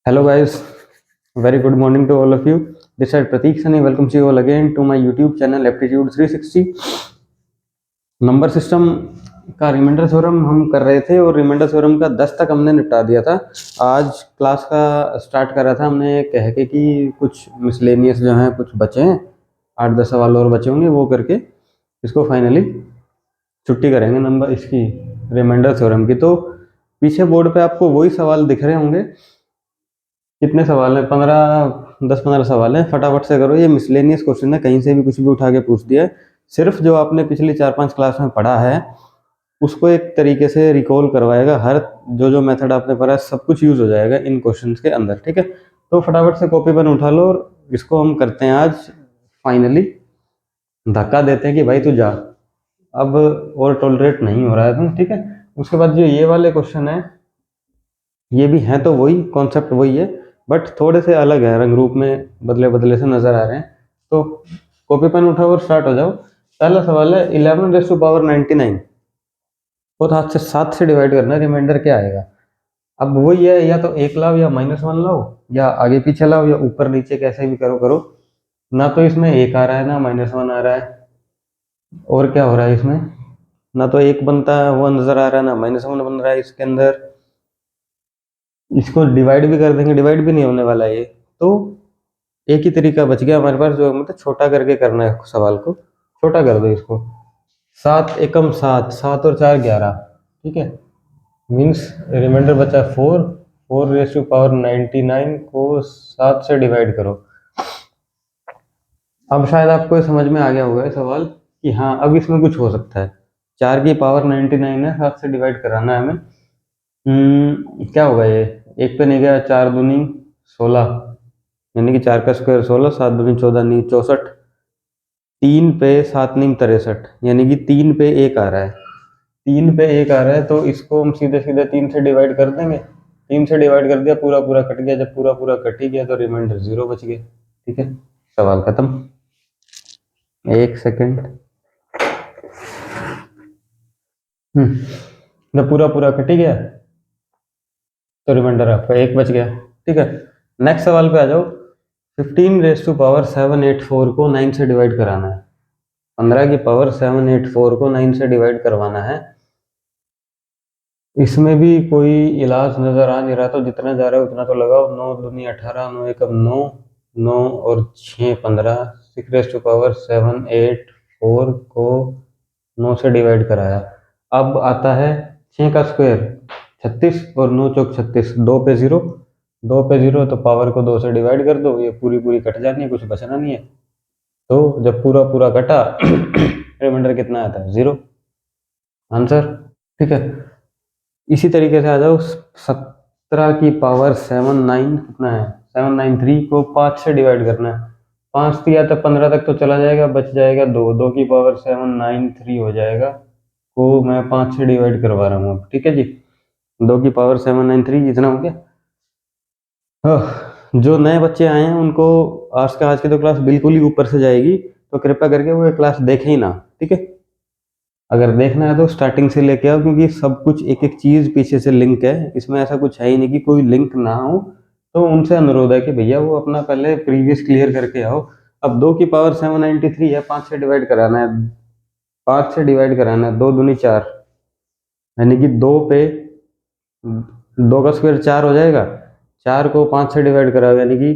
Hello guys, very good morning to all of you. This is Prateek Sani. Welcome you all again to my YouTube channel Aptitude 360. Number system का remainder theorem हम कर रहे थे और remainder theorem का 10 तक हमने निपटा दिया था। आज क्लास का स्टार्ट करा था हमने कह के कि कुछ मिसलेनियस जो हैं कुछ बचे हैं, 8-10 सवाल और बचे होंगे, वो करके इसको फाइनली छुट्टी करेंगे नंबर इसकी रिमाइंडर थ्योरम की। तो पीछे बोर्ड पे आपको वही सवाल दिख रहे होंगे। कितने सवाल हैं? 10-15 सवाल हैं, फटाफट से करो। ये मिसलेनियस क्वेश्चन है, कहीं से भी कुछ भी उठा के पूछ दिया है। सिर्फ जो आपने पिछली 4-5 क्लास में पढ़ा है उसको एक तरीके से रिकॉल करवाएगा। हर जो मेथड आपने पढ़ा है सब कुछ यूज हो जाएगा इन क्वेश्चंस के अंदर, ठीक है। तो फटाफट से कॉपी पेन उठा लो और इसको हम करते हैं आज फाइनली धक्का देते हैं कि भाई तू जा, अब और टॉलरेट नहीं हो रहा है तुम, ठीक है। उसके बाद जो ये वाले क्वेश्चन है ये भी हैं तो वही कॉन्सेप्ट वही है, बट थोड़े से अलग है, रंग रूप में बदले बदले से नजर आ रहे हैं। तो कॉपी पेन उठाओ और स्टार्ट हो जाओ। पहला सवाल है 11⁻99 को हाथ से 7 से डिवाइड करना है, रिमाइंडर क्या आएगा? अब वही है, या तो 1 लाओ या -1 लाओ या आगे पीछे लाओ या ऊपर नीचे कैसे भी करो। ना तो इसमें 1 आ रहा है ना -1 आ रहा है, और क्या हो रहा है इसमें? ना तो 1 बनता है वो नजर आ रहा है ना -1 बन रहा है इसके अंदर। इसको डिवाइड भी कर देंगे, डिवाइड भी नहीं होने वाला है ये। तो एक ही तरीका बच गया हमारे पास, जो मतलब छोटा करके करना है सवाल को। छोटा कर दो इसको। 7 एकम 7, 7 और 4 11, ठीक है। मीन्स रिमाइंडर बचा 4। 4⁻99 को 7 से डिवाइड करो। अब शायद आपको ये समझ में आ गया होगा ये सवाल कि हाँ अब इसमें कुछ हो सकता है। 4 की पावर 99 है, 7 से डिवाइड कराना है हमें। क्या होगा ये? एक पे नहीं गया, 4 दूनी 16, यानी कि 4 का स्क्वायर 16, 7 दूनी 14 नहीं 64, 3 पे 7 नहीं 63, यानी कि 3 पे 1 आ रहा है। 3 पे 1 आ रहा है तो इसको हम सीधे सीधे 3 से डिवाइड कर देंगे। 3 से डिवाइड कर दिया, पूरा पूरा कट गया। जब पूरा पूरा कट ही गया तो रिमाइंडर 0 बच गया, ठीक है। सवाल खत्म। एक सेकंड। जब पूरा पूरा कट ही गया तो रिमाइंडर आपका 1 बच गया, ठीक है। नेक्स्ट सवाल पे आ जाओ। 15⁻784 को 9 से डिवाइड कराना है। 15 की पावर 784 को 9 से डिवाइड करवाना है। इसमें भी कोई इलाज नजर आ नहीं रहा, तो जितना जा रहा है उतना तो लगाओ। 9 दूनी 18, 9 एकम 9, 9 और 6 15। 6⁻784 को 9 से डिवाइड कराया। अब आता है 6 का स्क्वायर 36 और 9 चौक 36, 2 पे 0, 2 पे 0 तो पावर को 2 से डिवाइड कर दो, ये पूरी पूरी कट जानी है, कुछ बचना नहीं है। तो जब पूरा पूरा कटा रिमाइंडर कितना आता है? 0 आंसर, ठीक है। इसी तरीके से आ जाओ। 17 की पावर 79 कितना है? 793 को 5 से डिवाइड करना है। 5 दिया तो 15 तक तो चला जाएगा, बच जाएगा 2। 2 की पावर 793 हो जाएगा, को मैं 5 से डिवाइड करवा रहा हूँ अब, ठीक है जी। 2 की पावर 793 इतना हो गया। जो नए बच्चे आए हैं उनको आज की तो क्लास बिल्कुल ही ऊपर से जाएगी, तो कृपया करके वो क्लास देखें ही ना, ठीक है। अगर देखना है तो स्टार्टिंग से लेके आओ, क्योंकि सब कुछ एक एक चीज पीछे से लिंक है। इसमें ऐसा कुछ है ही नहीं कि कोई लिंक ना हो। तो उनसे अनुरोध है कि भैया वो अपना पहले प्रीवियस क्लियर करके आओ। अब 2 की पावर 793 है, 5 से डिवाइड कराना है। 5 से डिवाइड कराना है, 2 दूनी 4, यानी कि 2 पे 2 का स्क्वायर 4 हो जाएगा। 4 को 5 से डिवाइड कराओ, यानी कि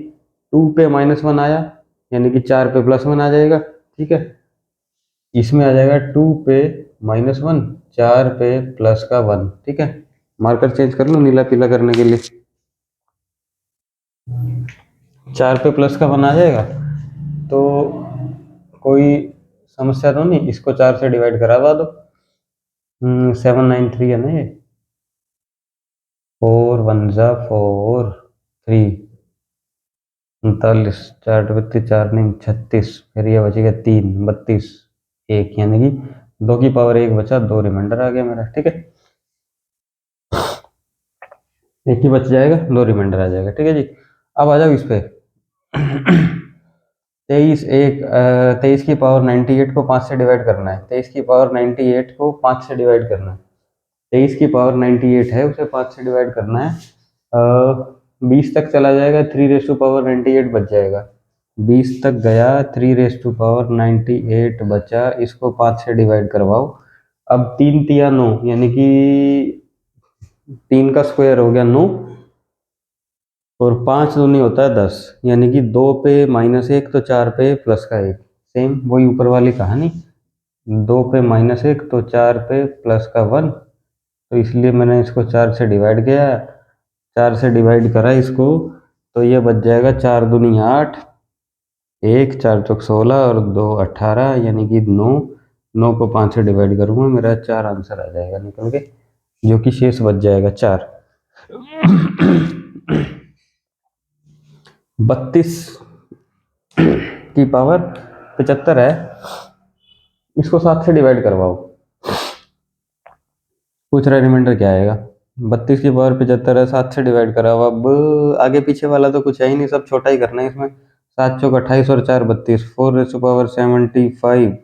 2 पे -1 आया, यानी कि 4 पे +1 आ जाएगा, ठीक है। इसमें आ जाएगा 2 पे -1, 4 पे प्लस का 1, ठीक है। मार्कर चेंज कर लो नीला पीला करने के लिए। 4 पे प्लस का 1 आ जाएगा, तो कोई समस्या तो नहीं। इसको 4 से डिवाइड करवा दो। 793 है ना ये। 4 1 जा 4, 3 39, 4 बत्तीस, 4 नहीं 36, फिर ये बचेगा 3 32, 1, यानी कि 2 की पावर 1 बचा, 2 रिमाइंडर आ गया मेरा, ठीक है। एक ही बच जाएगा, 2 रिमाइंडर आ जाएगा, ठीक है जी। अब आ जाओ इस पे। 23 की पावर 98 को 5 से डिवाइड करना है। 23 की पावर 98 को 5 से डिवाइड करना है। 23 की पावर 98 है, उसे 5 से डिवाइड करना है। 20 तक चला जाएगा, 3 रेज़ टू पावर 98 बच जाएगा। 20 तक गया, 3 रेज़ टू पावर 98 बचा, इसको 5 से डिवाइड करवाओ। अब 3 तिया 9, यानी कि 3 का स्क्वायर हो गया 9, और 5 दूनी होता है 10, यानी कि 2 पे -1 तो 4 पे प्लस का 1। सेम वही ऊपर वाली कहानी, 2 पे -1 तो 4 पे प्लस का 1, तो इसलिए मैंने इसको 4 से डिवाइड किया, 4 से डिवाइड करा इसको, तो ये बच जाएगा 4 दूनी 8, 1 4 चौक 16 और 2 18, यानी कि 9। 9 को 5 से डिवाइड करूँगा, मेरा 4 आंसर आ जाएगा निकल के, जो कि शेष बच जाएगा 4। 32 की पावर 75 है, इसको 7 से डिवाइड करवाओ। पूछ रहा है रिमाइंडर क्या आएगा। 32 की पावर 75 है, 7 से डिवाइड कराओ। अब आगे पीछे वाला तो कुछ है ही नहीं, सब छोटा ही करना है इसमें। 7 चौक 28 और 4 32, 4 रेज़ टू पावर 75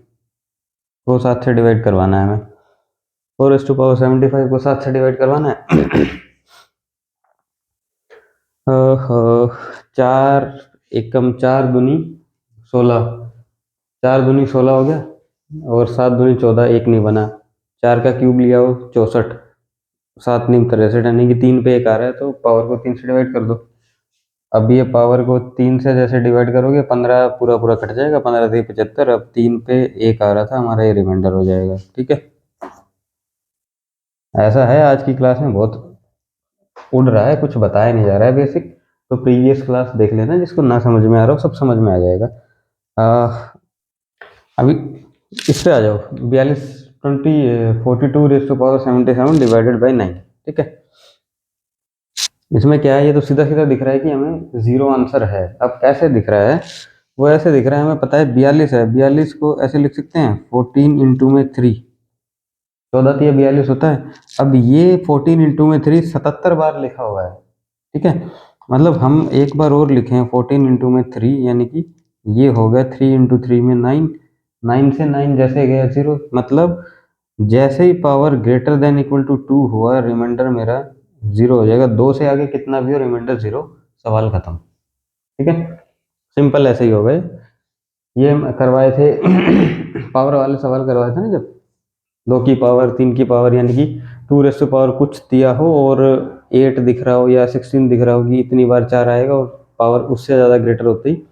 को 7 से डिवाइड करवाना है हमें। 4 रेज़ टू पावर 75 को 7 से डिवाइड करवाना है। 4 एकम 4 दूनी 16, 4 दूनी 16 हो गया, और 7 दूनी 14, एक नहीं बना। 4 का क्यूब लिया हो 64, 7 नीम 63, यानी कि 3 पे 1 आ रहा है, तो पावर को 3 से डिवाइड कर दो। अब ये पावर को 3 से जैसे डिवाइड करोगे, 15 पूरा पूरा कट जाएगा, 15 3 75, अब 3 पे 1 आ रहा था हमारा, ये रिमाइंडर हो जाएगा। ठीक है, ऐसा है आज की क्लास में बहुत उड़ रहा है, कुछ बताया नहीं जा रहा है बेसिक, तो प्रीवियस क्लास देख लेना, जिसको ना समझ में आ रहा हो सब समझ में आ जाएगा। अभी इससे आ जाओ, 42 डिवाइडेड बाई 9। ठीक है, इसमें क्या है, ये तो सीधा सीधा दिख रहा है कि हमें 0 आंसर है। अब कैसे दिख रहा है, वो ऐसे दिख रहा है, हमें पता है 42 है, 42 को ऐसे लिख सकते हैं 14 इंटू में 3, 14 तिया 42 होता है। अब ये 14 इंटू में 3 77 बार लिखा हुआ है। ठीक है, मतलब हम एक बार और लिखें 14 इंटू में 3, यानी कि ये हो गया 3 इंटू 3 में 9, 9 से 9 जैसे गया 0, मतलब जैसे ही power greater than equal to 2 हुआ, रिमाइंडर मेरा 0 हो जाएगा। 2 से आगे कितना भी हो, रिमाइंडर 0, सवाल खत्म। ठीक है, सिंपल ऐसे ही हो गए। ये करवाए थे पावर वाले सवाल करवाए थे ना, जब 2 की पावर 3 की पावर, यानी कि 2 रेज़ टू पावर कुछ दिया हो और 8 दिख रहा हो या 16 दिख रहा हो कि इतनी बार 4 आएगा, और पावर उससे ज़्यादा ग्रेटर होते ही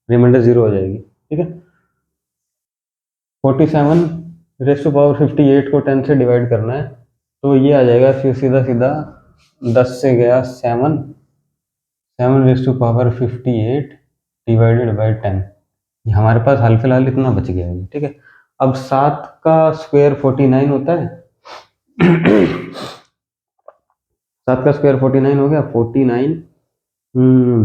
रिमाइंडर 0 हो जाएगी। ठीक है, 47 रेज़ टू पावर 58 को 10 से डिवाइड करना है, तो ये आ जाएगा फिर सीधा सीधा 10 से गया 7, 7 raise to power 58 divided by 10। हमारे पास हाल फिलहाल इतना बच गया है। ठीक है, अब 7 का स्क्वायर 49 होता है। 7 का स्क्वायर 49 हो गया, 49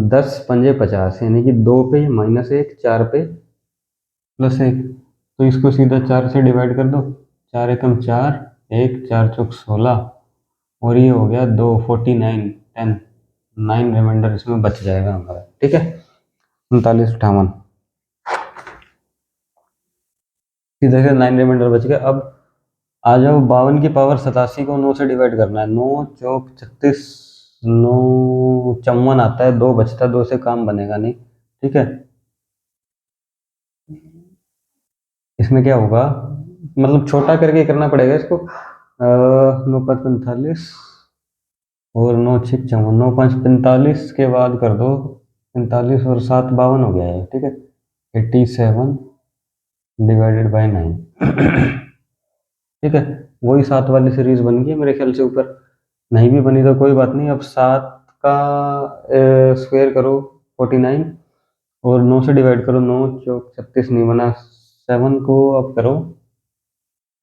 10 पंजे 50, यानी कि 2 पे -1, 4 पे +1, तो इसको सीधा 4 से डिवाइड कर दो। 4 एकम 4, 1 4 चौक 16, और ये हो गया 2 49 10, 9 रिमाइंडर इसमें बच जाएगा हमारा। ठीक है, 39 58, सीधे से 9 रिमाइंडर बच गया। अब आ जाओ 52 की पावर 87 को 9 से डिवाइड करना है। 9 चौक 36, 9 54 आता है, 2 बचता है, 2 से काम बनेगा नहीं। ठीक है, इसमें क्या होगा, मतलब छोटा करके करना पड़ेगा इसको। 9 5 45 और 9 6 54, 9 5 45 के बाद कर दो 45 और 7 52 हो गया है। ठीक है, 87 डिवाइडेड बाई 9। ठीक है, वही 7 वाली सीरीज बन गई मेरे ख्याल से। ऊपर नहीं भी बनी तो कोई बात नहीं। अब 7 का स्क्वायर करो 49, और 9 से डिवाइड करो, 9 चौक 36 नहीं बना। 7 को अब करो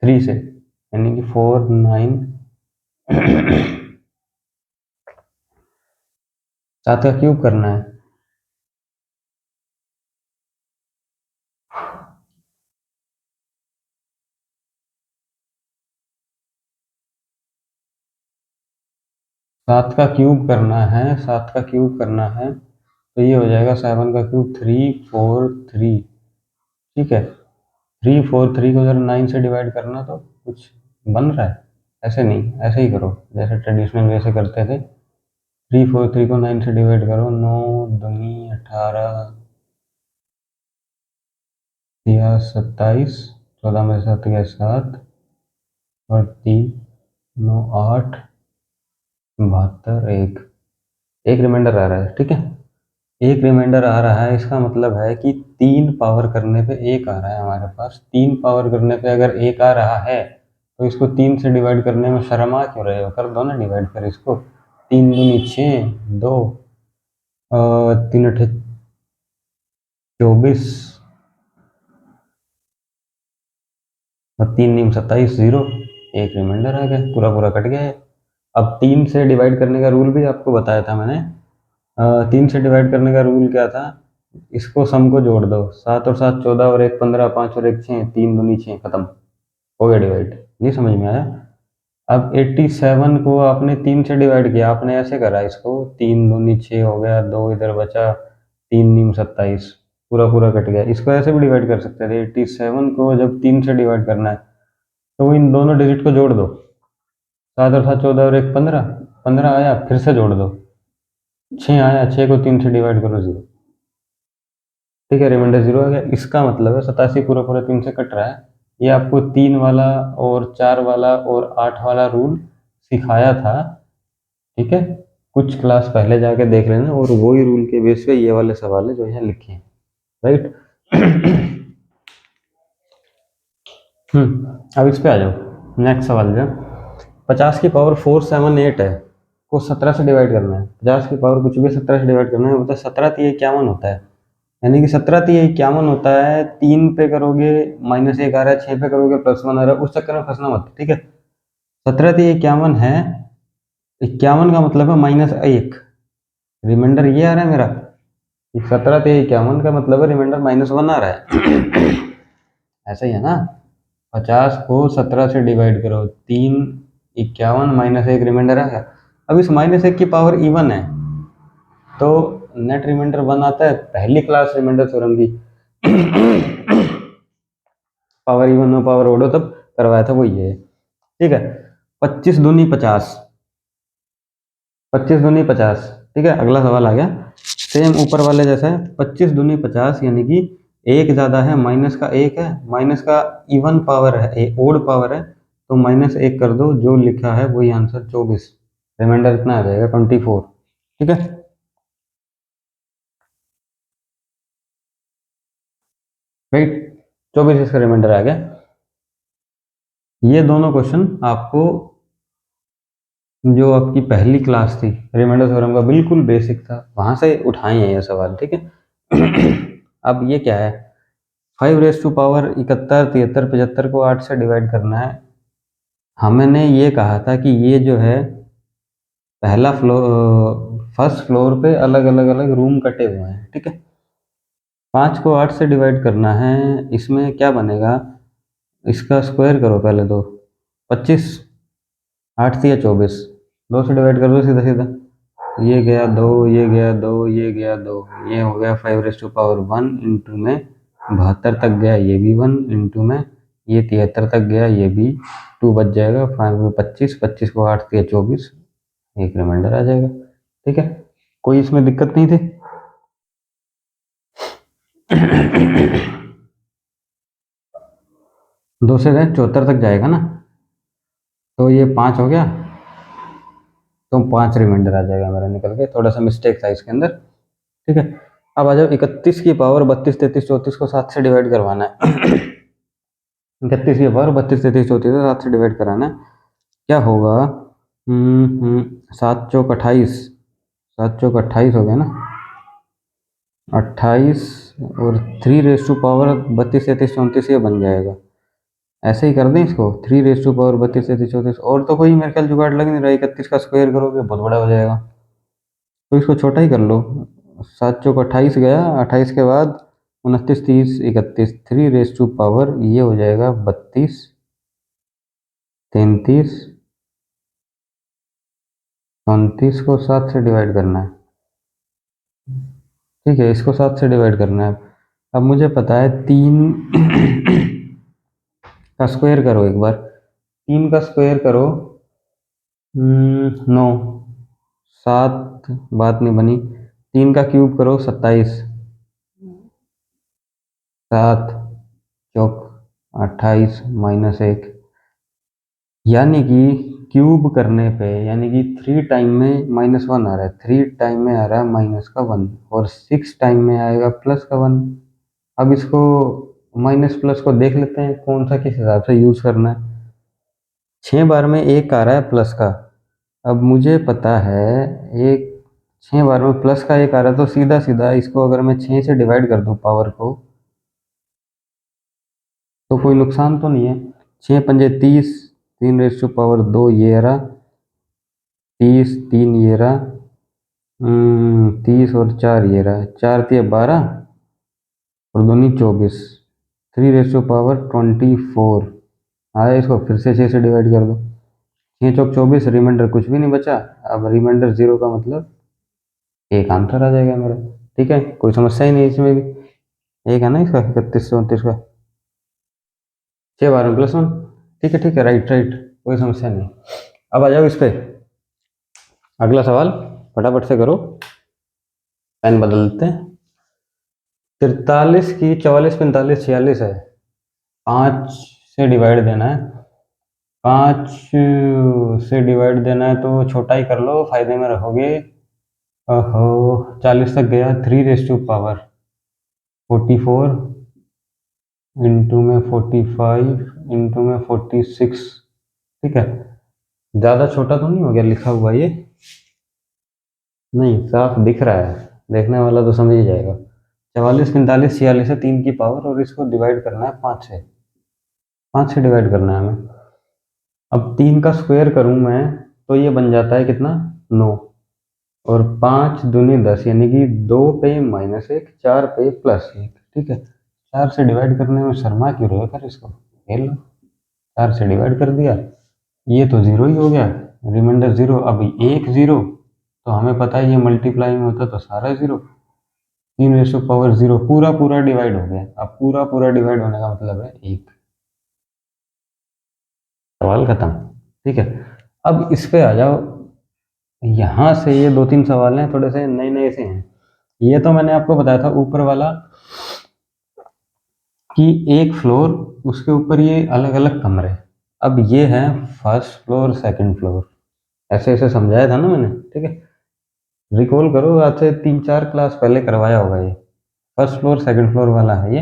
3 से, यानी कि 4 9। 7 का क्यूब करना है, सात का क्यूब करना है, 7 का क्यूब करना है, तो ये हो जाएगा 7 का क्यूब 3 4 3। ठीक है, 3 4 3 को अगर 9 से डिवाइड करना तो कुछ बन रहा है, ऐसे नहीं, ऐसे ही करो जैसे ट्रेडिशनल वे से करते थे। 343 को 9 से डिवाइड करो, 9 दूनी 18 या 27, 14 में 7 गया 7 और 3 9 8 72 एक रिमाइंडर आ रहा है। ठीक है, एक रिमाइंडर आ रहा है, इसका मतलब है कि 3 पावर करने पे 1 आ रहा है हमारे पास। 3 पावर करने पे अगर 1 आ रहा है तो इसको 3 से डिवाइड करने में शर्मा क्यों रहे हो, कर दो ना डिवाइड कर इसको। 3 दूनी 6, 2 3 अठे 24 और 3 नीम 27, 0, एक रिमाइंडर आ गया, पूरा पूरा कट गया है। अब 3 से डिवाइड करने का रूल भी आपको बताया था मैंने। 3 से डिवाइड करने का रूल क्या था, इसको सम को जोड़ दो, 7 और 7 14 और 1 15, 5 और 1 6, 3 दूनी 6, खत्म हो गया डिवाइड। नहीं समझ में आया? अब 87 को आपने 3 से डिवाइड किया, आपने ऐसे करा इसको, 3 दूनी 6 हो गया, 2 इधर बचा, 3 नीम 27, पूरा पूरा कट गया। इसको ऐसे भी डिवाइड कर सकते थे, 87 को जब 3 से डिवाइड करना है तो इन दोनों डिजिट को जोड़ दो, 7 और 7 14 और 1 15, 15 आया, फिर से जोड़ दो, 6 आया, 6 को 3 से डिवाइड करो, 0। ठीक है, रिमाइंडर 0 आ गया। इसका मतलब है 87 पूरा पूरा 3 से कट रहा है। ये आपको 3 वाला और 4 वाला और 8 वाला रूल सिखाया था। ठीक है, कुछ क्लास पहले जाके देख लेना, और वही रूल के बेस पे ये वाले सवाल है जो यहाँ लिखे हैं। राइट। अब इस पे आ जाओ। नेक्स्ट सवाल जो 50 की पावर 478 है को 17 से डिवाइड करना है। 50 की पावर कुछ भी 17 से डिवाइड करना है, मतलब 17 3 51 होता है, यानी कि 17 3 51 होता है। 3 पे करोगे -1 आ रहा है, 6 पे करोगे +1 आ रहा है, उस चक्कर में फंसना मत। ठीक है, 17 3 51 है, 51 का मतलब है -1, रिमाइंडर ये आ रहा है मेरा। 17 3 51 का मतलब है रिमाइंडर -1 आ रहा है। ऐसा ही है ना। 50 को 17 से डिवाइड करो, 3 51 -1 रिमाइंडर आ गया। अब इस -1 की पावर इवन है तो नेट रिमाइंडर 1 आता है। पहली क्लास रिमाइंडर थ्योरम की पावर इवन में पावर ओडो तब करवाया था, वो ये है। ठीक है, 25 दूनी 50, 25 दूनी 50। ठीक है, अगला सवाल आ गया सेम ऊपर वाले जैसा है। 25 दूनी 50 यानी कि एक ज़्यादा है, माइनस का एक है, माइनस का इवन पावर है, ओड पावर है, तो -1 कर दो, जो लिखा है वही आंसर 24, रिमाइंडर इतना आ जाएगा 24। ठीक है, राइट, 24 इसका रिमाइंडर आ गया। ये दोनों क्वेश्चन आपको जो आपकी पहली क्लास थी रिमाइंडर थ्योरम का बिल्कुल बेसिक था, वहां से उठाए हैं ये सवाल। ठीक है। अब ये क्या है, 5 रेस टू पावर 71 73 75 को 8 से डिवाइड करना है। हमने ये कहा था कि ये जो है पहला फ्लोर, फर्स्ट फ्लोर पे अलग अलग अलग रूम कटे हुए हैं। ठीक है, 5 को 8 से डिवाइड करना है, इसमें क्या बनेगा, इसका स्क्वायर करो पहले तो, 25, 8 से 24, 2 से डिवाइड कर दो सीधा सीधा, ये गया 2, ये गया 2, ये गया 2, ये हो गया 5 रेस टू पावर 1 इंटू में 72 तक गया, ये भी 1 इंटू में ये 73 तक गया, ये भी 2 बच जाएगा, 5 25, 25 को 8 से 24, एक रिमाइंडर आ जाएगा। ठीक है, कोई इसमें दिक्कत नहीं थी। 2 से 74 तक जाएगा ना, तो ये 5 हो गया, तो 5 रिमाइंडर आ जाएगा मेरा निकल के, थोड़ा सा मिस्टेक था इसके अंदर। ठीक है, अब आ जाओ 31 की पावर 32 33 34 को 7 से डिवाइड करवाना है। 31 की पावर 32 33 34 को 7 से डिवाइड कराना है, क्या होगा, 7 चौक 28, 7 चौक 28 हो गया ना, 28 और 3 रेस टू पावर 32 33 34 ये बन जाएगा। ऐसे ही कर दें इसको, 3 रेस टू पावर 32 33 34, और तो कोई मेरे ख्याल जुगाड़ लग नहीं रहा। 31 का स्क्वायर करोगे बहुत बड़ा हो जाएगा, तो इसको छोटा ही कर लो। 7 चौक 28 गया, 28 के बाद 29 30 31, 3 रेस टू पावर ये हो जाएगा 32 33 34 को 7 से डिवाइड करना है। ठीक है, इसको 7 से डिवाइड करना है। अब मुझे पता है 3 का स्क्वायर करो एक बार, 3 का स्क्वायर करो, 9 7 बात नहीं बनी। 3 का क्यूब करो 27, 7 चौक 28 -1, यानी कि क्यूब करने पे यानी कि 3 टाइम में -1 आ रहा है, 3 टाइम में आ रहा है माइनस का 1 और 6 टाइम में आएगा प्लस का 1। अब इसको माइनस प्लस को देख लेते हैं कौन सा किस हिसाब से यूज करना है। 6 बार में 1 आ रहा है प्लस का, अब मुझे पता है एक 6 बार में प्लस का 1 आ रहा है, तो सीधा सीधा इसको अगर मैं 6 से डिवाइड कर दूं पावर को, तो कोई नुकसान तो नहीं है। 6 पंजे 30, 3 ये रहा 30, 3 ये रहा 30 और 4 ये रहा 4 तिया 12 और दूनी 24, 3 24 आया। इसको फिर से 6 से डिवाइड कर दो, 6 चौक 24, रिमाइंडर कुछ भी नहीं बचा। अब रिमाइंडर 0 का मतलब एक आंसर आ जाएगा मेरा। ठीक है, कोई समस्या ही नहीं इसमें भी, एक है ना इसका 3129 का 6 बार में +1। ठीक है, राइट राइट, कोई समस्या नहीं। अब आ जाओ इस पे, अगला सवाल फटाफट से करो, पेन बदल देते हैं। 43 की 44, 45, 46 है, 5 से डिवाइड देना है, 5 से डिवाइड देना है तो छोटा ही कर लो, फायदे में रखोगे। ओहो 40 तक गया, 3 इंटू में 45 इंटू में 46। ठीक है, ज़्यादा छोटा तो नहीं हो गया लिखा हुआ ये? नहीं, साफ दिख रहा है, देखने वाला तो समझ ही जाएगा। 44, 45, 46 है 3 की पावर, और इसको डिवाइड करना है 5 से डिवाइड करना है हमें। अब 3 का स्क्वायर करूं मैं तो ये बन जाता है कितना, 9, और 5 दूनी 10, यानी कि 2 पे -1, 4 पे +1। ठीक है, 4 से डिवाइड करने में शर्मा क्यों रहे हो, फिर इसको खेल लो। 4 से डिवाइड कर दिया, ये तो 0 ही हो गया, रिमाइंडर 0। अब एक 0 तो हमें पता है ये मल्टीप्लाई में होता तो सारा 0, 3 पूरा पूरा डिवाइड हो गया। अब पूरा पूरा डिवाइड होने का मतलब है 1, सवाल खत्म। ठीक है, अब इस पे आ जाओ। यहाँ से ये 2-3 सवाल हैं थोड़े से नए नए से हैं। ये तो मैंने आपको बताया था ऊपर वाला कि एक फ्लोर, उसके ऊपर ये अलग अलग कमरे। अब ये है फर्स्ट फ्लोर, सेकंड फ्लोर, ऐसे ऐसे समझाया था ना मैंने। ठीक है, रिकॉल करो, आज से 3-4 क्लास पहले करवाया होगा ये। फर्स्ट फ्लोर सेकंड फ्लोर वाला है ये।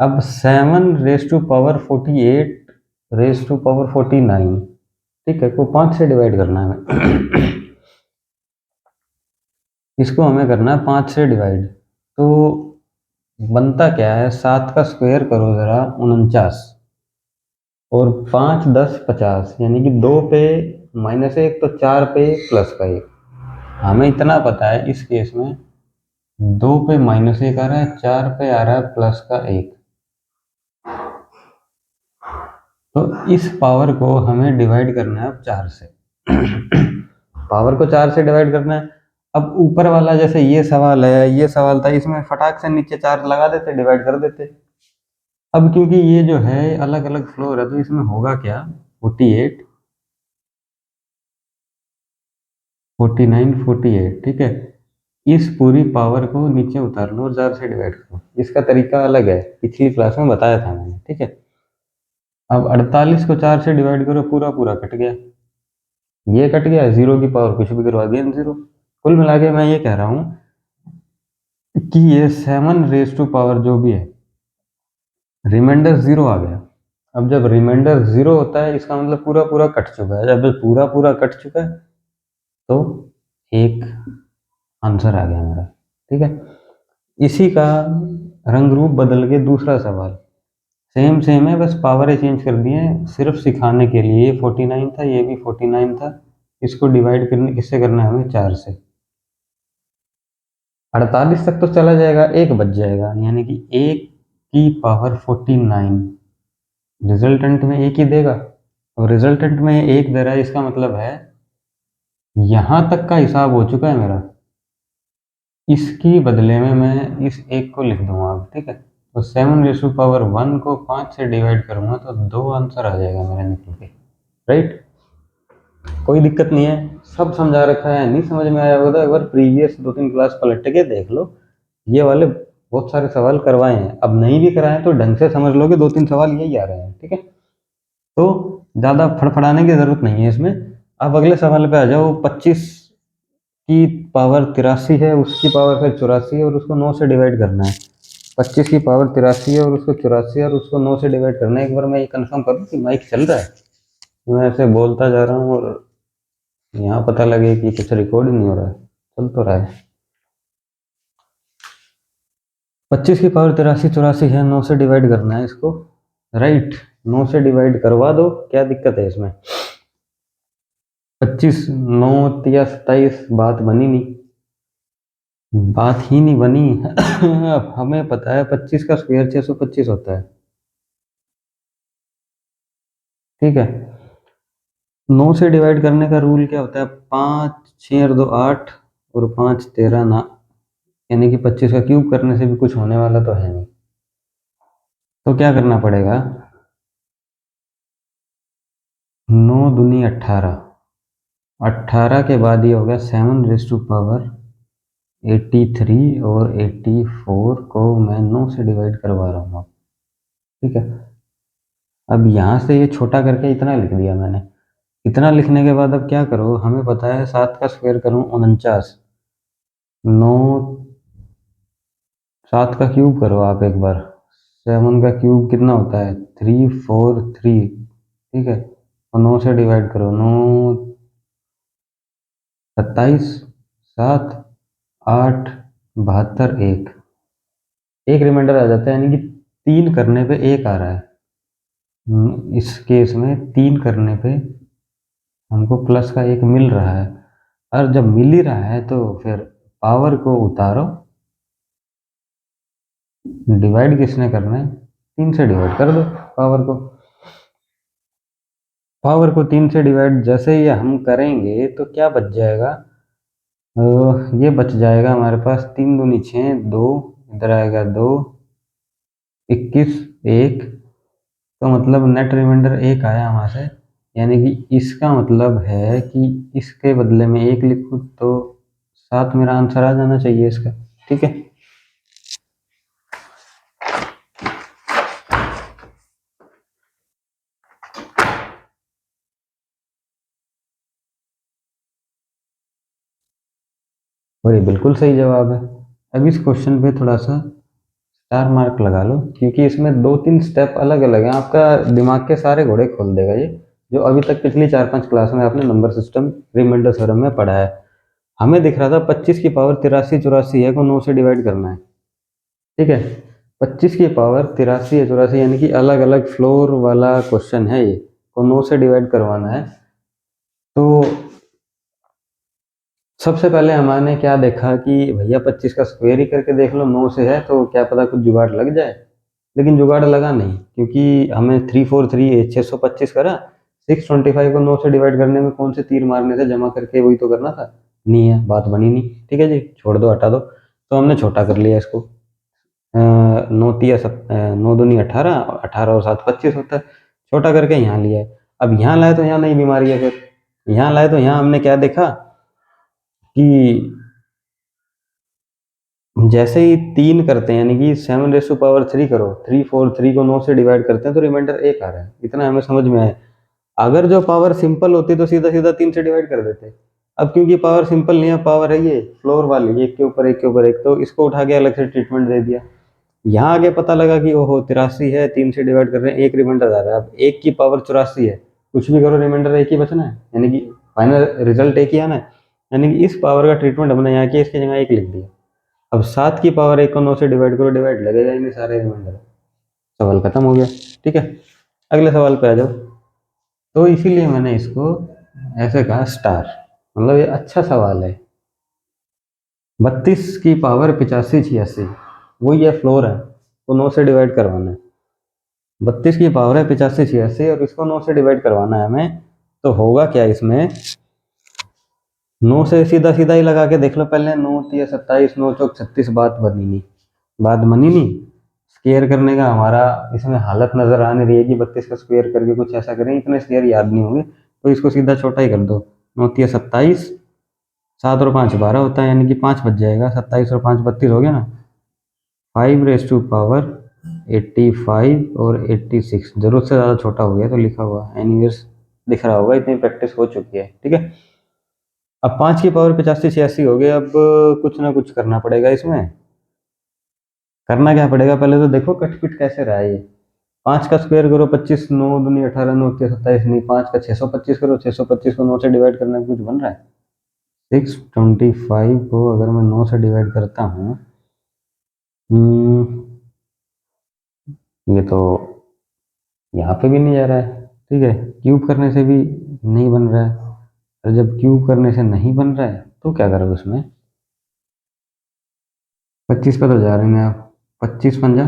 अब 7 raise to power 48 raise to power 49, ठीक है, को 5 से डिवाइड करना है हमें। इसको हमें करना है 5 से डिवाइड, तो बनता क्या है, 7 का स्क्वायर करो ज़रा 49, और 5 10 50, यानी कि 2 पे -1 तो 4 पे +1। हमें इतना पता है इस केस में 2 पे -1 आ रहा है, 4 पे आ रहा है +1। तो इस पावर को हमें डिवाइड करना है अब 4 से। पावर को 4 से डिवाइड करना है। अब ऊपर वाला जैसे ये सवाल है, ये सवाल था, इसमें फटाक से नीचे 4 लगा देते, डिवाइड कर देते। अब क्योंकि ये जो है अलग अलग फ्लोर है, तो इसमें होगा क्या, 48 49 48। ठीक है, इस पूरी पावर को नीचे उतार लो और 4 से डिवाइड करो। इसका तरीका अलग है, पिछली क्लास में बताया था मैंने। ठीक है, अब 48 को 4 से डिवाइड करो, पूरा पूरा कट गया, ये कट गया, 0 की पावर कुछ भी करवा दिया 0। कुल मिला के मैं ये कह रहा हूँ कि ये 7 रेज़ टू पावर जो भी है, रिमाइंडर 0 आ गया। अब जब रिमाइंडर 0 होता है, इसका मतलब पूरा पूरा कट चुका है। जब पूरा पूरा कट चुका है तो एक आंसर आ गया मेरा। ठीक है, इसी का रंग रूप बदल के दूसरा सवाल सेम सेम है, बस पावर चेंज कर दी है सिर्फ सिखाने के लिए। ये 49 था, ये भी 49 था, इसको डिवाइड करने किससे करना है हमें, 4 से। 48 तक तो चला जाएगा, एक बच जाएगा, यानी कि 1 की पावर 49, रिजल्टेंट में 1 ही देगा। और रिजल्टेंट में 1 दे रहा है, इसका मतलब है यहाँ तक का हिसाब हो चुका है मेरा। इसकी बदले में मैं इस 1 को लिख दूंगा अब। ठीक है, तो 7 रेज़ टू पावर 1 को 5 से डिवाइड करूंगा तो 2 आंसर आ जाएगा मेरा निकल के, राइट। कोई दिक्कत नहीं है, सब समझा रखा है। नहीं समझ में आया होगा तो एक बार प्रीवियस 2-3 क्लास पलट के देख लो, ये वाले बहुत सारे सवाल करवाए हैं। अब नहीं भी कराए तो ढंग से समझ लो कि 2-3 सवाल यही आ रहे हैं, ठीक है। तो ज़्यादा फड़फड़ाने की ज़रूरत नहीं है इसमें। अब अगले सवाल पे आ जाओ। 25 की पावर 83 है, उसकी पावर फिर 84 है और उसको 9 से डिवाइड करना है। 25 की पावर 83 है और उसको 84 है और उसको 9 से डिवाइड करना है। एक बार मैं ये कंफर्म करूँ कि माइक चल रहा है। मैं ऐसे बोलता जा रहा हूँ और यहाँ पता लगे कि कुछ रिकॉर्ड ही नहीं हो रहा है, चल तो रहा है। 25 की पावर 83 84 है, 9 से डिवाइड करना है इसको, राइट। 9 से डिवाइड करवा दो, क्या दिक्कत है इसमें। 25 9 या 27, बात बनी नहीं, बात ही नहीं बनी। अब हमें पता है 25 का स्क्वायर 625 होता है, ठीक है। 9 से डिवाइड करने का रूल क्या होता है, 5 6 और 2 8 और 5 13 ना, यानी कि 25 का क्यूब करने से भी कुछ होने वाला तो है नहीं। तो क्या करना पड़ेगा, 9 दूनी 18, 18 के बाद ये हो गया 7 रेज टू पावर 83 और 84 को मैं 9 से डिवाइड करवा रहा हूँ, ठीक है। अब यहाँ से ये छोटा करके इतना लिख दिया मैंने। इतना लिखने के बाद अब क्या करो, हमें पता है 7 का स्क्वायर करूँ 49, 9 7 का क्यूब करो आप एक बार, 7 का क्यूब कितना होता है 343, ठीक है। और 9 से डिवाइड करो, 9 27 7 8 72 एक रिमाइंडर आ जाता है, यानी कि 3 करने पे 1 आ रहा है। इस केस में 3 करने पे हमको प्लस का 1 मिल रहा है। और जब मिल ही रहा है तो फिर पावर को उतारो, डिवाइड किसने करना है, 3 से डिवाइड कर दो पावर को। पावर को 3 से डिवाइड जैसे ही हम करेंगे तो क्या बच जाएगा, ये बच जाएगा हमारे पास 3 दूनी 6 2, इधर आएगा 2 21 1, तो मतलब नेट रिमाइंडर 1 आया वहाँ से। यानी कि इसका मतलब है कि इसके बदले में 1 लिखूँ तो 7 मेरा आंसर आ जाना चाहिए इसका, ठीक है। और ये बिल्कुल सही जवाब है। अब इस क्वेश्चन पे थोड़ा सा स्टार मार्क लगा लो, क्योंकि इसमें 2-3 स्टेप अलग अलग हैं। आपका दिमाग के सारे घोड़े खोल देगा ये, जो अभी तक पिछली 4-5 क्लास में आपने नंबर सिस्टम रिमाइंडर थ्योरम में पढ़ा है। हमें दिख रहा था 25 की पावर 83 84 है को 9 से डिवाइड करना है, ठीक है। 25 की पावर 83 या 84 यानी कि अलग अलग फ्लोर वाला क्वेश्चन है, ये को 9 से डिवाइड करवाना है। तो सबसे पहले हमने क्या देखा कि भैया 25 का स्क्वायर ही करके देख लो, 9 से है तो क्या पता कुछ जुगाड़ लग जाए। लेकिन जुगाड़ लगा नहीं, क्योंकि हमें 343 625 करा, 625 को 9 से डिवाइड करने में कौन से तीर मारने थे, जमा करके वही तो करना था। नहीं है, बात बनी नहीं, ठीक है जी, छोड़ दो हटा दो। तो हमने छोटा कर लिया इसको, 9 दूनी 18, 18 और 7 25 होता है, छोटा करके यहाँ लिया है। अब यहाँ लाए तो यहाँ नहीं बीमारी है, फिर यहाँ लाए तो यहाँ हमने क्या देखा कि जैसे ही 3 करते हैं, यानी कि 7 रेज़ टू पावर 3 करो, 343 को 9 से डिवाइड करते हैं तो रिमाइंडर 1 आ रहा है, इतना हमें समझ में आया। अगर जो पावर सिंपल होती तो सीधा सीधा 3 से डिवाइड कर देते। अब क्योंकि पावर सिंपल नहीं है, पावर है ये फ्लोर वाली, एक के ऊपर एक के ऊपर एक, तो इसको उठा के अलग से ट्रीटमेंट दे दिया। यहाँ आगे पता लगा कि ओहो 83 है, 3 से डिवाइड कर रहे हैं, एक रिमाइंडर आ रहा है। अब 1 की पावर 84 है, कुछ भी करो रिमाइंडर 1 ही बचना है, यानी कि फाइनल रिजल्ट 1 ही आना है। यानी कि इस पावर का ट्रीटमेंट हमने यहाँ किया, इसकी जगह 1 लिख दिया। अब 7 की पावर 1 को 9 से डिवाइड करो, डिवाइड लगेगा ही नहीं, सारे रिमाइंडर, सवाल खत्म हो गया, ठीक है। अगले सवाल पे आ जाओ। तो इसीलिए मैंने इसको ऐसे कहा स्टार, मतलब ये अच्छा सवाल है। 32 की पावर 85 86, वही है फ्लोर है, वो 9 से डिवाइड करवाना है। 32 की पावर है 85 86 और इसको 9 से डिवाइड करवाना है हमें। तो होगा क्या इसमें, 9 से सीधा सीधा ही लगा के देख लो पहले, 9 3 27 9 चौक 36, बात बनी नहीं, बात बनी नहीं। स्क्वायर करने का हमारा इसमें हालत नजर आ नहीं रही है कि 32 का स्क्वायर करके कुछ ऐसा करें, इतने स्क्वायर याद नहीं होंगे। तो इसको सीधा छोटा ही कर दो। 9 27, 7 और 5 12 होता है, यानी कि 5 बच जाएगा। 27 और 5 32 हो गया ना। 5 रेज़ टू पावर 85 और 86, जरूरत से ज़्यादा छोटा हो गया तो लिखा हुआ एनीवेज दिख रहा होगा, इतनी प्रैक्टिस हो चुकी है। ठीक है, अब 5 की पावर 85 86 हो गए। अब कुछ ना कुछ करना पड़ेगा इसमें। करना क्या पड़ेगा, पहले तो देखो कटपिट कैसे रहा है ये। 5 का स्क्वायर करो 25, 9 दूनी 18, 9 के 27, नहीं 5 का 625 करो, 625 को 9 से डिवाइड करने में कुछ बन रहा है। 625 को अगर मैं 9 से डिवाइड करता हूँ, ये तो यहाँ पे भी नहीं जा रहा है। ठीक है, क्यूब करने से भी नहीं बन रहा है, और जब क्यूब करने से नहीं बन रहा है तो क्या करोगे उसमें। 25 पे तो जा रहे हैं आप, 25 पंजा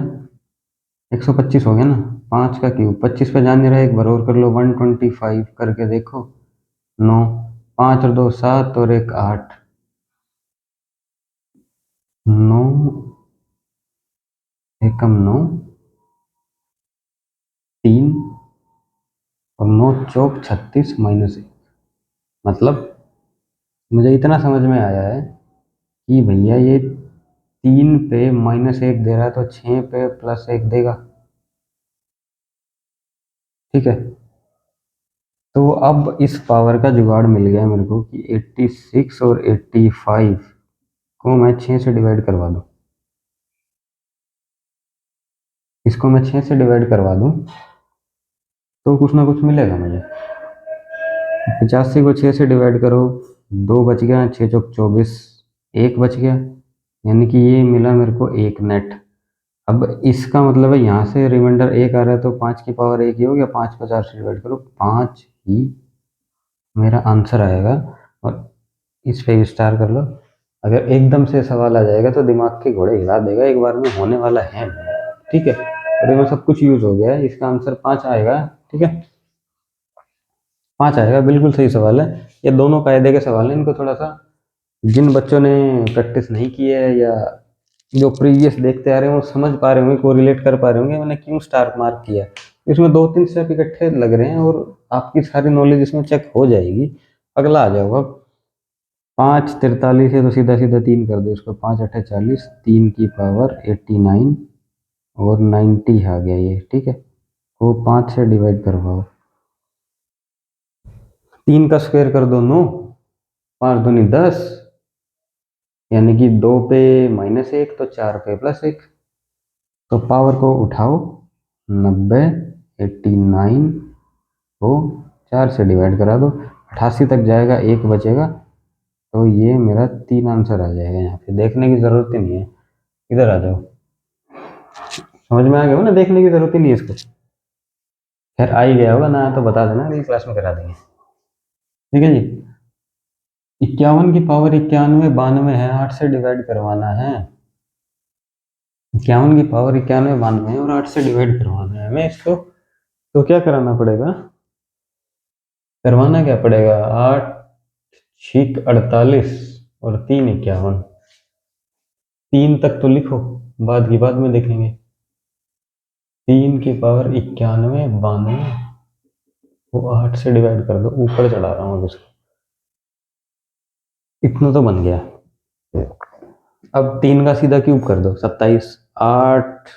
125 हो गया ना। 5 का क्यूब 25 पे जा नहीं रहा है, एक बार और कर लो, 125 करके देखो। 9, 5 और 2 7 और 1 8, 9 एकम 9, 3 और 9 चौक 36 -1। मतलब मुझे इतना समझ में आया है कि भैया ये 3 पे -1 दे रहा है तो 6 पे +1 देगा। ठीक है, तो अब इस पावर का जुगाड़ मिल गया मेरे को कि 86 और 85 को मैं 6 से डिवाइड करवा दूं। इसको मैं 6 से डिवाइड करवा दूं तो कुछ ना कुछ मिलेगा मुझे। 85 को 6 से डिवाइड करो, 2 बच गया, 6 चौक 24, 1 बच गया, यानी कि ये मिला मेरे को 1 नेट। अब इसका मतलब है यहाँ से रिमाइंडर 1 आ रहा है तो 5 की पावर 1 ही हो गया। 5 को 4 से डिवाइड करो, 5 ही मेरा आंसर आएगा। और इस पे स्टार कर लो। अगर एकदम से सवाल आ जाएगा तो दिमाग के घोड़े हिला देगा, एक बार में होने वाला है। ठीक है, और इसमें सब कुछ यूज हो गया है, इसका आंसर 5 आएगा। ठीक है, 5 आएगा, बिल्कुल सही सवाल है। ये दोनों कायदे के सवाल हैं, इनको थोड़ा सा जिन बच्चों ने प्रैक्टिस नहीं की है या जो प्रीवियस देखते आ रहे हैं वो समझ पा रहे होंगे, कोरिलेट कर पा रहे होंगे मैंने क्यों स्टार मार्क किया। इसमें 2-3 स्टेप इकट्ठे लग रहे हैं और आपकी सारी नॉलेज इसमें चेक हो जाएगी। अगला आ जाओ अब। 5 43 है तो सीधा सीधा 3 कर दो इसको, 5 8 40, 3 की पावर 89 और 90 आ गया ये। ठीक है, वो 5 से डिवाइड करवाओ। 3 का स्क्वायर कर दो 9, 5 दूनी 10, यानी कि 2 पे -1 तो 4 पे +1। तो पावर को उठाओ, 90 89 को 4 से डिवाइड करा दो, 88 तक जाएगा, 1 बचेगा, तो ये मेरा 3 आंसर आ जाएगा। यहाँ पे देखने की जरूरत ही नहीं है, इधर आ जाओ। समझ में आ गया हो ना, देखने की जरूरत ही नहीं है इसको। खैर आ ही गया होगा ना, तो बता देना, अगली क्लास में करा देंगे। ठीक है जी, 51 की पावर 91 92 है, 8 से डिवाइड करवाना है। 51 की पावर 91 92 है और 8 से डिवाइड करवाना है हमें इसको। तो क्या कराना पड़ेगा, करवाना क्या पड़ेगा, 8 6 48 और 3 51। 3 तक तो लिखो, बाद की बाद में देखेंगे। 3 की पावर 91 92 वो 8 से डिवाइड कर दो, ऊपर चढ़ा रहा हूँ उसको। इतना तो बन गया। अब 3 का सीधा क्यूब कर दो, 27, 8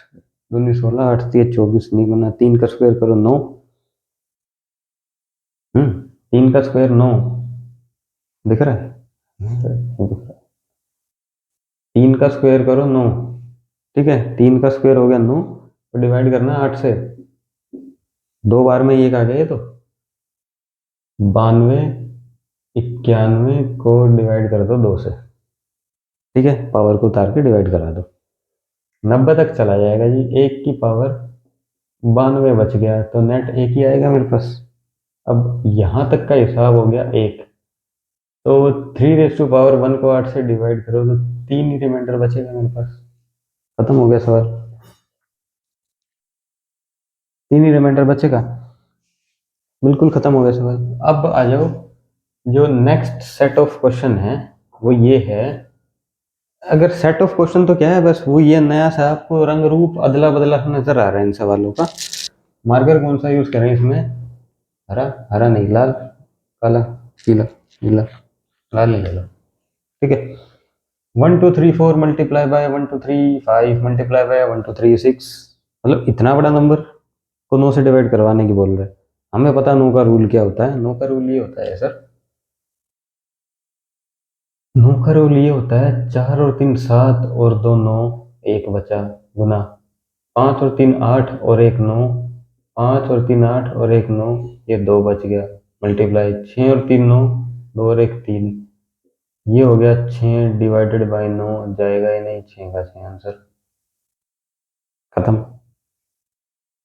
दूनी 16, 8 3 24, नहीं बना। 3 का स्क्वायर करो 9, 3 का स्क्वायर 9 दिख रहा है। 3 का स्क्वायर करो 9, ठीक है, 3 का स्क्वायर हो गया 9, तो डिवाइड करना 8 से। 2 बार में ये आ गया, ये तो 92 91 को डिवाइड कर दो 2 से। ठीक है, पावर को उतार के डिवाइड करा दो, 90 तक चला जाएगा जी। 1 की पावर 92 बच गया, तो नेट 1 ही आएगा मेरे पास। अब यहाँ तक का हिसाब हो गया 1, तो 3 रेज़ टू पावर 1 को 8 से डिवाइड करो तो 3 ही रिमाइंडर बचेगा मेरे पास। खत्म हो गया सवाल, 3 ही रिमाइंडर बचेगा, बिल्कुल खत्म हो गया सवाल। अब आ जाओ, जो नेक्स्ट सेट ऑफ क्वेश्चन है वो ये है। अगर सेट ऑफ क्वेश्चन तो क्या है, बस वो ये नया सा आपको रंग रूप अदला बदला नजर आ रहा है इन सवालों का। मार्कर कौन सा यूज करें इसमें, हरा, हरा नहीं लाल, काला, पीला, नीला, लाल नहीं ले लो, ठीक है। 1 2 3 4 मल्टीप्लाई बाय 1 2 3 5 मल्टीप्लाई बाय 1 2 3 6, मतलब इतना बड़ा नंबर को 9 से डिवाइड करवाने की बोल रहे हैं। हमें पता 9 का रूल क्या होता है। 9 का रूल ये होता है सर, 9 का रूल ये होता है 4 और 3 7 और 2 9, 1 बचा, गुना 5 और 3 8 और 1 9, 5 और 3 8 और 1 9, ये 2 बच गया, मल्टीप्लाई 6 और 3 9, 2 और 1 3, ये हो गया 6 डिवाइडेड बाय 9, जाएगा ही नहीं, 6 का 6 आंसर खत्म।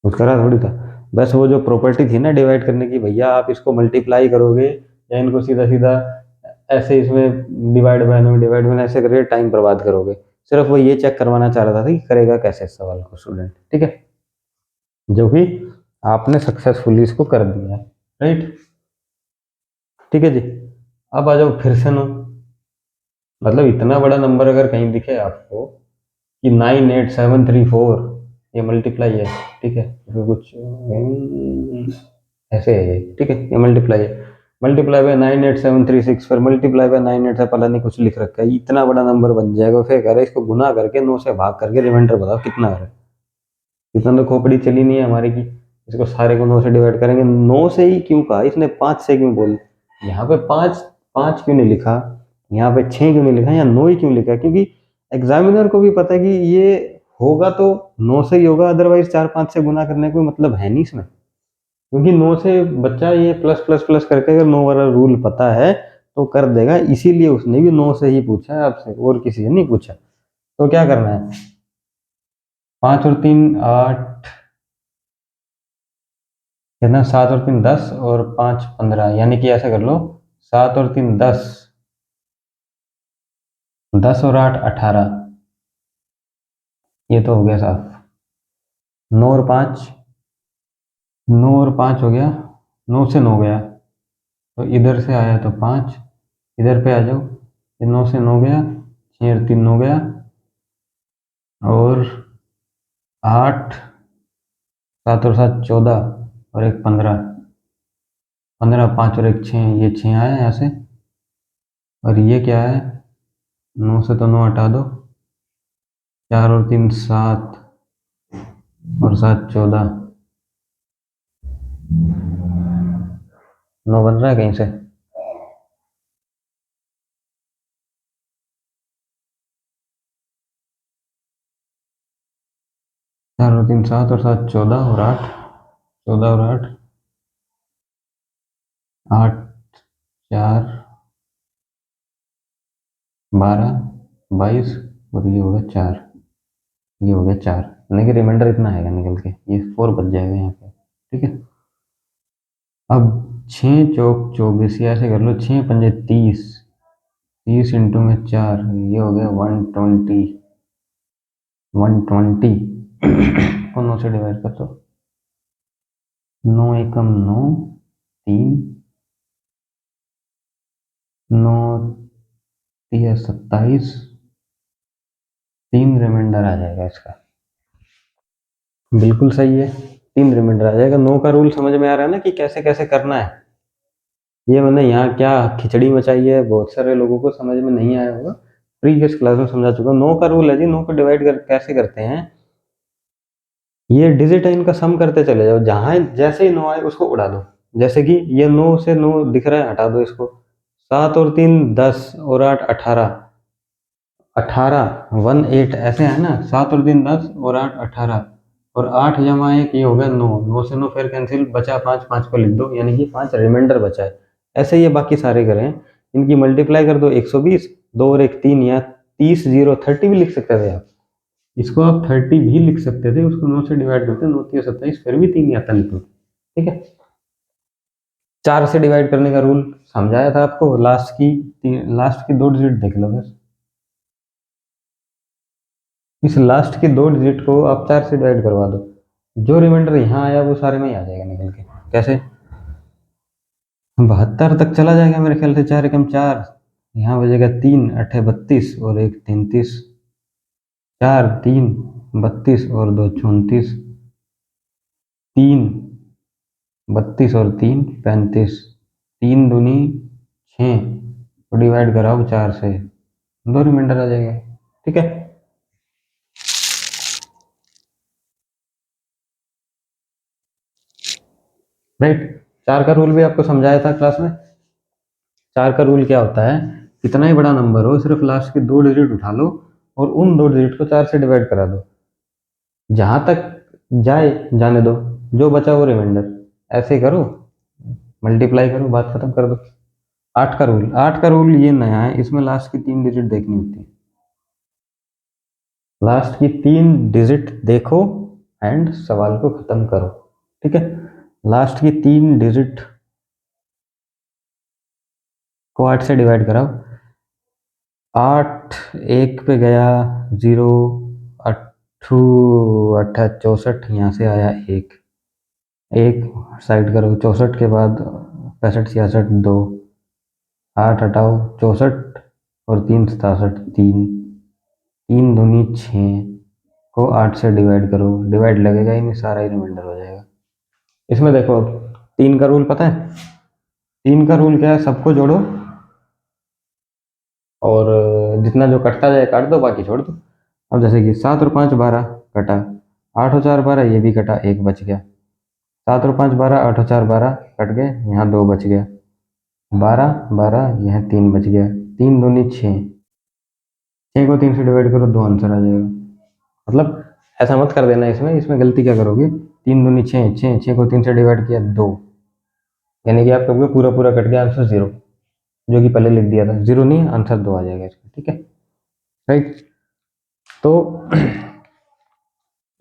कुछ करा थोड़ी था, बस वो जो प्रॉपर्टी थी ना डिवाइड करने की, भैया आप इसको मल्टीप्लाई करोगे या इनको सीधा सीधा ऐसे इसमें डिवाइड बाय ऐसे करके टाइम बर्बाद करोगे। सिर्फ वो ये चेक करवाना चाह रहा था कि करेगा कैसे इस सवाल को स्टूडेंट, ठीक है, जो कि आपने सक्सेसफुली इसको कर दिया है, राइट, ठीक है जी। अब आ जाओ फिर से 9, मतलब इतना बड़ा नंबर अगर कहीं दिखे आपको कि 98734, ये मल्टीप्लाई है, ठीक है, इसमें कुछ ऐसे है ये, ठीक है, ये मल्टीप्लाई है, मल्टीप्लाई बाय 98736, फिर मल्टीप्लाई बाय 98 से पता नहीं कुछ लिख रखा है, इतना बड़ा नंबर बन जाएगा, फिर कह रहे इसको गुना करके 9 से भाग करके रिमाइंडर बताओ कितना आ रहा है। इतना तो खोपड़ी चली नहीं है हमारी की इसको सारे को 9 से डिवाइड करेंगे। 9 से ही क्यों कहा इसने, 5 से क्यों बोल, यहाँ पे 5 5 क्यों नहीं लिखा, यहाँ पे 6 क्यों नहीं लिखा, या 9 ही क्यों लिखा, क्योंकि एग्जामिनर को भी पता है कि ये होगा तो 9 से ही होगा, अदरवाइज 4 5 से गुना करने का कोई मतलब है नहीं इसमें, क्योंकि 9 से बच्चा ये प्लस प्लस प्लस करके अगर 9 वाला रूल पता है तो कर देगा, इसीलिए उसने भी 9 से ही पूछा है आपसे, और किसी से नहीं पूछा। तो क्या करना है, 5 और 3 8, कितना, 7 और 3 10 और 5 15, यानी कि ऐसा कर लो 7 और 3 10, 10 और 8 18, ये तो हो गया साफ। 9 और 5, 9 और 5 हो गया, 9 से 9 गया, तो इधर से आया तो 5, इधर पे आ जाओ, ये 9 से 9 गया, 6 और 3 9 गया, और 8, 7 और 7 14, और एक 15, 15 5 और एक 6, ये 6 आया यहाँ से, और ये क्या है, 9 से तो 9 हटा दो, 4 और 3 7, और 7 14, 9 बन रहा है कहीं से, चार और 3 7 और 7 14 और 8, 14 और 8, 8 4 12 22, और ये हो गया 4, ये हो गया 4, यानी कि रिमाइंडर इतना आएगा निकल के, ये 4 बच जाएगा यहाँ पे, ठीक है। अब 6 चौक 24, या ऐसे कर लो 6 पंजे 30, 30 इंटू में 4, ये हो गया 120, 120 को 9 से डिवाइड कर दो, 9 एकम 9, 3, 9 तिया 27, 3 रिमाइंडर आ जाएगा इसका, बिल्कुल सही है, 3 रिमाइंडर आ जाएगा। 9 का रूल समझ में आ रहा है ना कि कैसे कैसे करना है, ये मैंने यहाँ क्या खिचड़ी मचाई है, बहुत सारे लोगों को समझ में नहीं आया होगा, प्रीवियस क्लास में समझा चुका हूँ। 9 का रूल है जी, 9 को डिवाइड कर कैसे करते हैं, ये डिजिट है इनका सम करते चले जाओ, जहां जैसे ही 9 आए उसको उड़ा दो, जैसे कि ये 9 से 9 दिख रहा है, हटा दो इसको, 7 और 3 10 और 8 18, 18 1 8 ऐसे है ना, 7 और 3 10 और 8 18, और 8 जमा 1 ये हो गया 9, 9 से 9 फिर कैंसिल, बचा 5, 5 को लिख दो, यानी कि 5 रिमाइंडर बचा है। ऐसे ये बाकी सारे करें, इनकी मल्टीप्लाई कर दो 120, 2 और 1 3, या 30 0 30 भी लिख सकते थे आप, इसको आप 30 भी लिख सकते थे, उसको 9 से डिवाइड करते, 9 3 27, फिर भी 3 ही आता निकल, ठीक है। 4 से डिवाइड करने का रूल समझाया था आपको, लास्ट की 2 डिजिट देख लो बस, इस लास्ट की 2 डिजिट को आप 4 से डिवाइड करवा दो, जो रिमाइंडर यहाँ आया वो सारे में ही आ जाएगा निकल के, कैसे, 72 तक चला जाएगा मेरे ख्याल से, 4 एकम 4, यहाँ बजेगा 3 8 32 और 1 33, 4 3 32 और 2 34, 3 32 और 3 35, 3 दूनी 6 तो डिवाइड कराओ 4 से, 2 रिमाइंडर आ जाएगा। ठीक है, राइट। 4 का रूल भी आपको समझाया था क्लास में। 4 का रूल क्या होता है, कितना ही बड़ा नंबर हो सिर्फ लास्ट के 2 डिजिट उठा लो और उन 2 डिजिट को 4 से डिवाइड करा दो, जहां तक जाए जाने दो, जो बचा वो रिमाइंडर। ऐसे करो, मल्टीप्लाई करो, बात खत्म कर दो। 8 का रूल ये नया है, इसमें लास्ट की 3 डिजिट देखनी होती है। लास्ट की 3 डिजिट देखो एंड सवाल को खत्म करो। ठीक है, लास्ट की 3 डिजिट को 8 से डिवाइड कराओ। 8 1 पे गया 0, 8 8 64, यहाँ से आया 1, 1 साइड करो, 64 के बाद 65 66 2, 8 हटाओ 64 और 3 67 3, 3 दूनी 6 को 8 से डिवाइड करो, डिवाइड लगेगा ही नहीं, सारा ही रिमाइंडर हो जाएगा। इसमें देखो, अब 3 का रूल पता है। 3 का रूल क्या है, सबको जोड़ो और जितना जो कटता जाए काट दो, बाकी छोड़ दो। अब जैसे कि 7 और 5 12 कटा, 8 और 4 12, ये भी कटा, 1 बच गया। 7 और 5 12, 8 और 4 12 कट गए, यहाँ 2 बच गया। 12 12, यहाँ 3 बच गया। 3 दूनी 6, 6 को 3 से डिवाइड करो, 2 आंसर आ जाएगा। मतलब ऐसा मत कर देना, इसमें इसमें गलती क्या करोगे, 3 दूनी 6, 6 को 3 से डिवाइड किया 2, यानी कि आप कहोगे पूरा पूरा कट गया, आंसर 0, जो कि पहले लिख दिया था। 0 नहीं, आंसर 2 आ जाएगा इसका। ठीक है, राइट। तो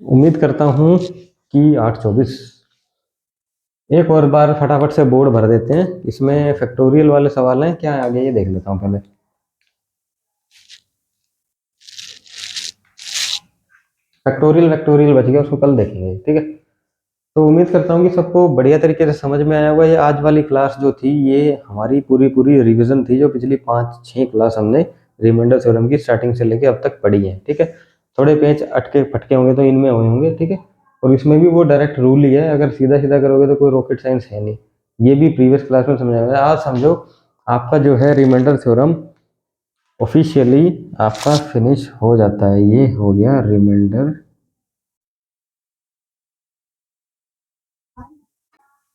उम्मीद करता हूँ कि 824 एक और बार फटाफट से बोर्ड भर देते हैं। इसमें फैक्टोरियल वाले सवाल हैं क्या, आगे ये देख लेता हूँ पहले। फैक्टोरियल वैक्टोरियल बच गया, उसको कल देखेंगे। ठीक है, तो उम्मीद करता हूँ कि सबको बढ़िया तरीके से समझ में आया होगा। ये आज वाली क्लास जो थी, ये हमारी पूरी पूरी रिवीजन थी, जो पिछली 5-6 क्लास हमने रिमाइंडर थ्योरम की स्टार्टिंग से लेके अब तक पढ़ी है। ठीक है, थोड़े पेज अटके फटके होंगे तो इनमें हुए होंगे। ठीक है, और इसमें भी वो डायरेक्ट रूल ही है, अगर सीधा सीधा करोगे तो कोई रॉकेट साइंस है नहीं। ये भी प्रीवियस क्लास में समझाया गया। आज समझो, आपका जो है रिमाइंडर थ्योरम ऑफिशियली आपका फिनिश हो जाता है। ये हो गया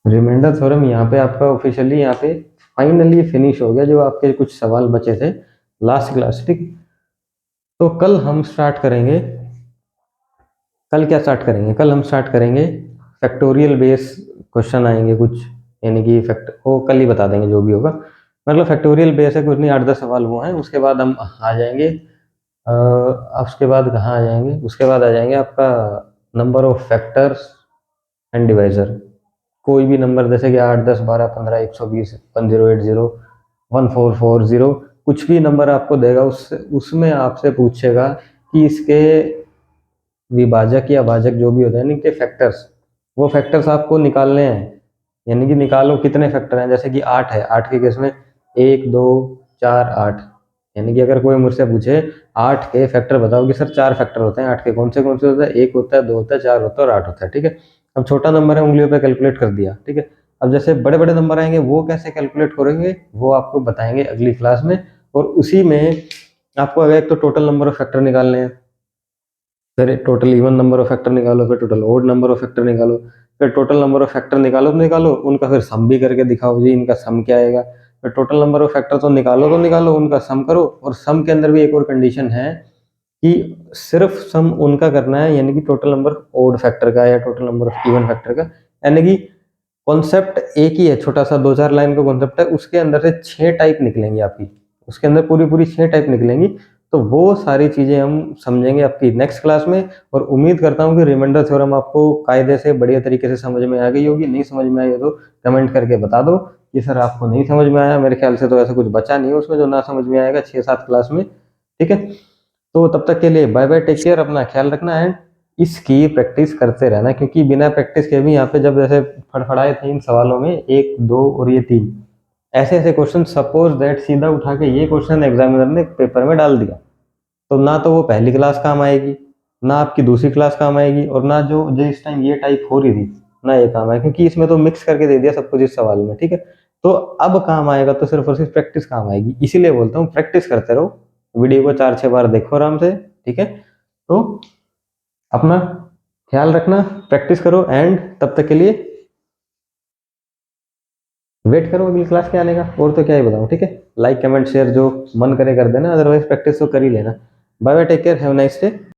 रिमाइंडर थ्योरम, यहाँ पे आपका ऑफिशियली यहाँ पे फाइनली फिनिश हो गया, जो आपके कुछ सवाल बचे थे लास्ट क्लास। ठीक, तो कल हम स्टार्ट करेंगे। कल क्या स्टार्ट करेंगे, कल हम स्टार्ट करेंगे फैक्टोरियल बेस क्वेश्चन आएंगे कुछ, यानी कि फैक्ट वो कल ही बता देंगे जो भी होगा। मतलब फैक्टोरियल बेस है कुछ नहीं, 8-10 सवाल वो हैं। उसके बाद हम आ जाएंगे, उसके बाद कहाँ आ जाएंगे, उसके बाद आ जाएंगे आपका number of factors and divisor. कोई भी नंबर जैसे कि 8 10 12 15 120 1080 1440, कुछ भी नंबर आपको देगा, उसमें आपसे पूछेगा कि इसके विभाजक या भाजक जो भी होता है, यानी कि फैक्टर्स, वो फैक्टर्स आपको निकालने हैं। यानी कि निकालो कितने फैक्टर हैं, जैसे कि 8 है, 8 के केस में 1 2 4 8। यानी कि अगर कोई मुझसे पूछे 8 के फैक्टर बताओ, कि सर 4 फैक्टर होते हैं 8 के, कौन से होते हैं, 1 होता है, 2 होता है, 4 होता है और 8 होता है। ठीक है, अब छोटा नंबर है, उंगलियों पे कैलकुलेट कर दिया। ठीक है, अब जैसे बड़े बड़े नंबर आएंगे, वो कैसे कैलकुलेट करेंगे वो आपको बताएंगे अगली क्लास में। और उसी में आपको अगर एक तो टोटल नंबर ऑफ फैक्टर निकालने हैं, फिर total even number of factor निकालो, फिर total odd number of factor निकालो, फिर टोटल नंबर ऑफ फैक्टर निकालो तो निकालो उनका, फिर सम भी करके दिखाओ जी इनका सम क्या आएगा। फिर टोटल नंबर ऑफ फैक्टर तो निकालो उनका सम करो। और सम के अंदर भी एक और कंडीशन है कि सिर्फ सम उनका करना है, यानी कि टोटल नंबर ओड फैक्टर का या total number of even factor का। यानी कि कॉन्सेप्ट एक ही है, छोटा सा 2-4 लाइन का कॉन्सेप्ट है, उसके अंदर से 6 टाइप निकलेंगी आपकी, उसके अंदर पूरी पूरी 6 टाइप निकलेंगी। तो वो सारी चीजें हम समझेंगे आपकी नेक्स्ट क्लास में। और उम्मीद करता हूँ कि रिमाइंडर थ्योरम आपको कायदे से बढ़िया तरीके से समझ में आ गई होगी। नहीं समझ में आई हो तो कमेंट करके बता दो कि सर आपको नहीं समझ में आया। मेरे ख्याल से तो ऐसा कुछ बचा नहीं है उसमें जो ना समझ में आएगा 6-7 क्लास में। ठीक है, तो तब तक के लिए बाय बाय, टेक केयर, अपना ख्याल रखना। एंड इसकी प्रैक्टिस करते रहना, क्योंकि बिना प्रैक्टिस के भी यहाँ पे जब जैसे फड़फड़ाए थे इन सवालों में 1 2 और ये 3 ऐसे ऐसे क्वेश्चन, सपोज दैट सीधा उठा के ये क्वेश्चन एग्जामिनर ने पेपर में डाल दिया, तो ना तो वो पहली क्लास काम आएगी, ना आपकी दूसरी क्लास काम आएगी, और ना जो जो इस टाइम ये टाइप हो रही थी ना ये काम आए, क्योंकि इसमें तो मिक्स करके दे दिया सब कुछ इस सवाल में। ठीक है, तो अब काम आएगा तो सिर्फ और सिर्फ प्रैक्टिस काम आएगी। इसीलिए बोलता हूँ प्रैक्टिस करते रहो, वीडियो को 4-6 बार देखो आराम से, ठीक है। तो अपना ख्याल रखना, प्रैक्टिस करो, एंड तब तक के लिए वेट करो अगली क्लास के आने का। और तो क्या ही बताऊँ, ठीक है। लाइक कमेंट शेयर जो मन करे कर देना, अदरवाइज प्रैक्टिस तो कर ही लेना। Bye bye, take care, have nice day.